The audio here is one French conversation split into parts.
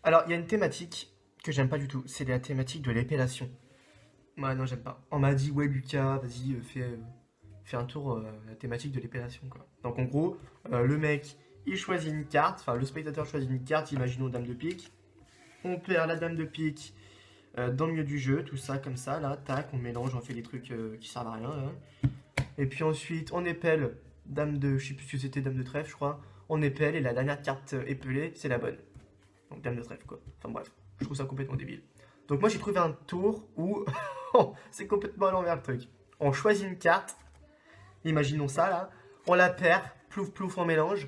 Alors, il y a une thématique que j'aime pas du tout, c'est la thématique de l'épellation. Ouais, non, j'aime pas. On m'a dit, ouais, Lucas, vas-y, fais un tour la thématique de l'épellation, quoi. Donc, en gros, le mec, il choisit une carte, enfin, le spectateur choisit une carte, imaginons Dame de pique. On perd la Dame de pique dans le milieu du jeu, tout ça, comme ça, là, tac, on mélange, on fait des trucs qui servent à rien, là. Et puis ensuite, on épelle Dame de, je sais plus ce que c'était, Dame de trèfle, je crois. On épelle et la dernière carte épelée, c'est la bonne. Donc Dame de trèfle, quoi. Enfin bref, je trouve ça complètement débile. Donc moi j'ai trouvé un tour où c'est complètement à l'envers le truc. On choisit une carte, imaginons ça là, on la perd, plouf plouf en mélange,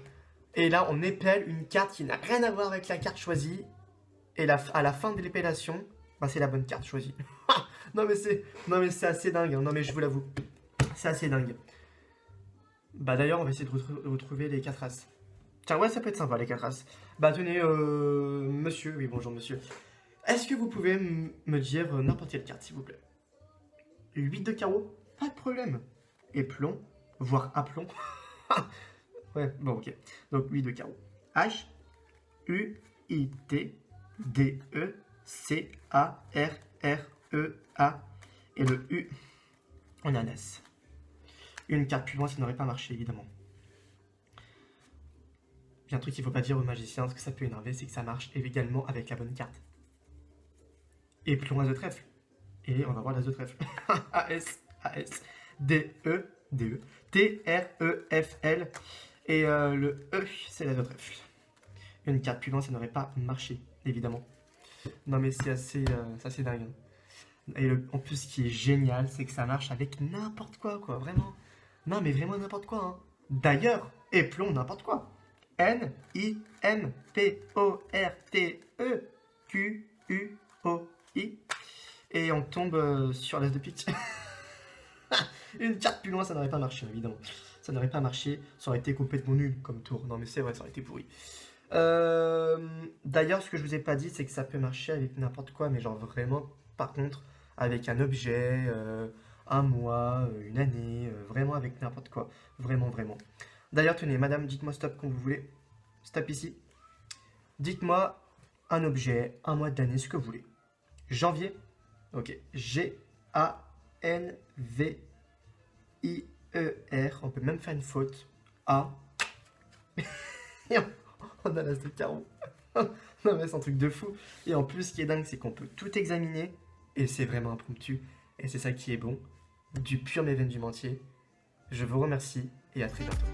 et là on épelle une carte qui n'a rien à voir avec la carte choisie, et à la fin de l'épellation, bah, c'est la bonne carte choisie. Non mais c'est assez dingue, hein. Non mais je vous l'avoue, c'est assez dingue. Bah d'ailleurs on va essayer de retrouver les 4 as. Tiens ouais ça peut être sympa les 4 as. Bah tenez monsieur, oui bonjour monsieur. Est-ce que vous pouvez me dire n'importe quelle carte, s'il vous plaît? 8 de carreau? Pas de problème. Et plomb, voire aplomb. Ouais, bon, ok. Donc 8 de carreau. H, U, I, T, D, E, C, A, R, R, E, A. Et le U en ananas. Une carte plus loin, ça n'aurait pas marché, évidemment. Puis un truc qu'il ne faut pas dire aux magiciens, parce que ça peut énerver, c'est que ça marche également avec la bonne carte. Et plomb, as de trèfle. Et on va voir l'as de trèfle. A, S, A, S, D, E, D, E, T, R, E, F, L. Et le E, c'est l'as de trèfle. Une carte plus loin, ça n'aurait pas marché, évidemment. Non, mais c'est assez dingue. Hein. Et en plus, ce qui est génial, c'est que ça marche avec n'importe quoi, vraiment. Non, mais vraiment n'importe quoi. Hein. D'ailleurs, et plomb, n'importe quoi. N, I, M, P, O, R, T, E, Q, U, O, I. Et on tombe sur l'as de pique. Une carte plus loin, ça n'aurait pas marché, évidemment. Ça n'aurait pas marché, ça aurait été complètement nul comme tour. Non, mais c'est vrai, ça aurait été pourri. D'ailleurs, ce que je vous ai pas dit, c'est que ça peut marcher avec n'importe quoi, mais genre vraiment, par contre, avec un objet, un mois, une année, vraiment avec n'importe quoi. Vraiment, vraiment. D'ailleurs, tenez, madame, dites-moi stop quand vous voulez. Stop ici. Dites-moi un objet, un mois d'année, ce que vous voulez. Janvier. Ok. G-A-N-V-I-E-R. On peut même faire une faute. A. Et on a l'as de carreau. Non mais c'est un truc de fou. Et en plus, ce qui est dingue, c'est qu'on peut tout examiner. Et c'est vraiment impromptu. Et c'est ça qui est bon. Du pur Méven du Mentier. Je vous remercie et à très bientôt.